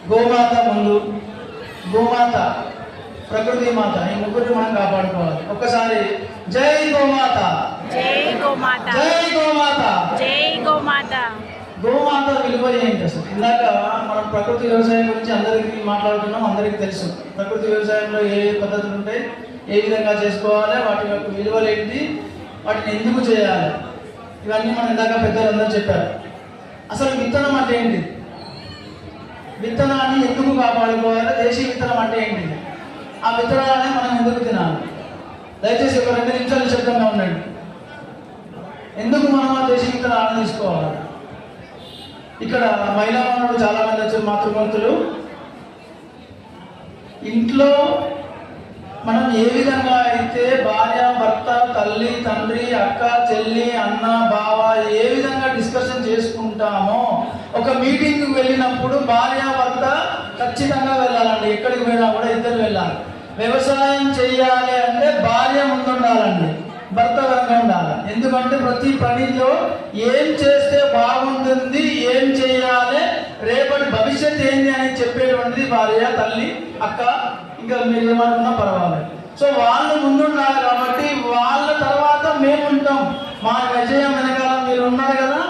గోమాత ముందు, గోమాత, ప్రకృతి మాత, ఈ ముగ్గురిని మనం కాపాడుకోవాలి. ఒక్కసారి జై గోమాత, జై గోమాత, జై గోమాత, జై గోమాత. గోమాత విలువ ఏంటి అసలు? ఇందాక మనం ప్రకృతి వ్యవసాయం గురించి అందరికీ మాట్లాడుతున్నాం, అందరికీ తెలుసు. ప్రకృతి వ్యవసాయంలో ఏ పద్ధతులు ఉంటాయి, ఏ విధంగా చేసుకోవాలి, వాటి యొక్క విలువలు ఏంటి, వాటిని ఎందుకు చేయాలి, ఇవన్నీ మనం ఇందాక పెద్దలందరూ చెప్పారు. అసలు విత్తనం అంటే ఏంటి, విత్తనాన్ని ఎందుకు కాపాడుకోవాలి, దేశీయ విత్తనం అంటే ఏంటి, ఆ విత్తనాలనే మనం ఎందుకు తినాలి? దయచేసి ఒక 2 నిమిషాలు శబ్దంగా ఉండండి. ఎందుకు మనం ఆ దేశీయ విత్తనాలను తీసుకోవాలి? ఇక్కడ మహిళా మనులు చాలా మంది వచ్చారు, మాతృమూర్తులు. ఇంట్లో మనం ఏ విధంగా అయితే భార్య, భర్త, తల్లి, తండ్రి, అక్క, చెల్లి, అన్న, బావ ఏ విధంగా డిస్కషన్ చేసుకుంటామో, ఒక మీటింగ్కి వెళ్ళినప్పుడు భార్య, భర్త ఖచ్చితంగా వెళ్ళాలండి. ఎక్కడికి పోయినా కూడా ఇద్దరు వెళ్ళాలి. వ్యవసాయం చేయాలి అంటే భార్య ముందుండాలండి, భర్త వెనక ఉండాలి. ఎందుకంటే ప్రతి పనిలో ఏం చేస్తే బాగుంటుంది, ఏం చేయాలి, రేపటి భవిష్యత్ ఏంటి అని చెప్పేటువంటిది భార్య, తల్లి, అక్క, ఇంకా మీరు ఏమనుకున్నా పర్వాలేదు. సో వాళ్ళు ముందుండాలి కాబట్టి వాళ్ళ తర్వాత మేము ఉంటాం. మా విజయం వెనకాల మీరు ఉన్నారు కదా.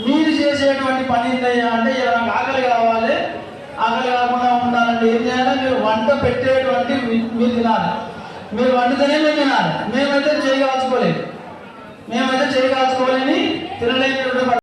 మీరు చేసేటువంటి పని ఏంటయ్యా అంటే, ఇలా నాకు ఆకలి కావాలి, ఆకలి కాకుండా ఉండాలంటే ఏం చేయాలి? మీరు వంట పెట్టేటువంటి మీరు తినాలి. మీరు వండితేనే మేము తినాలి. మేమైతే చేయగాల్చుకోలేని తినలేని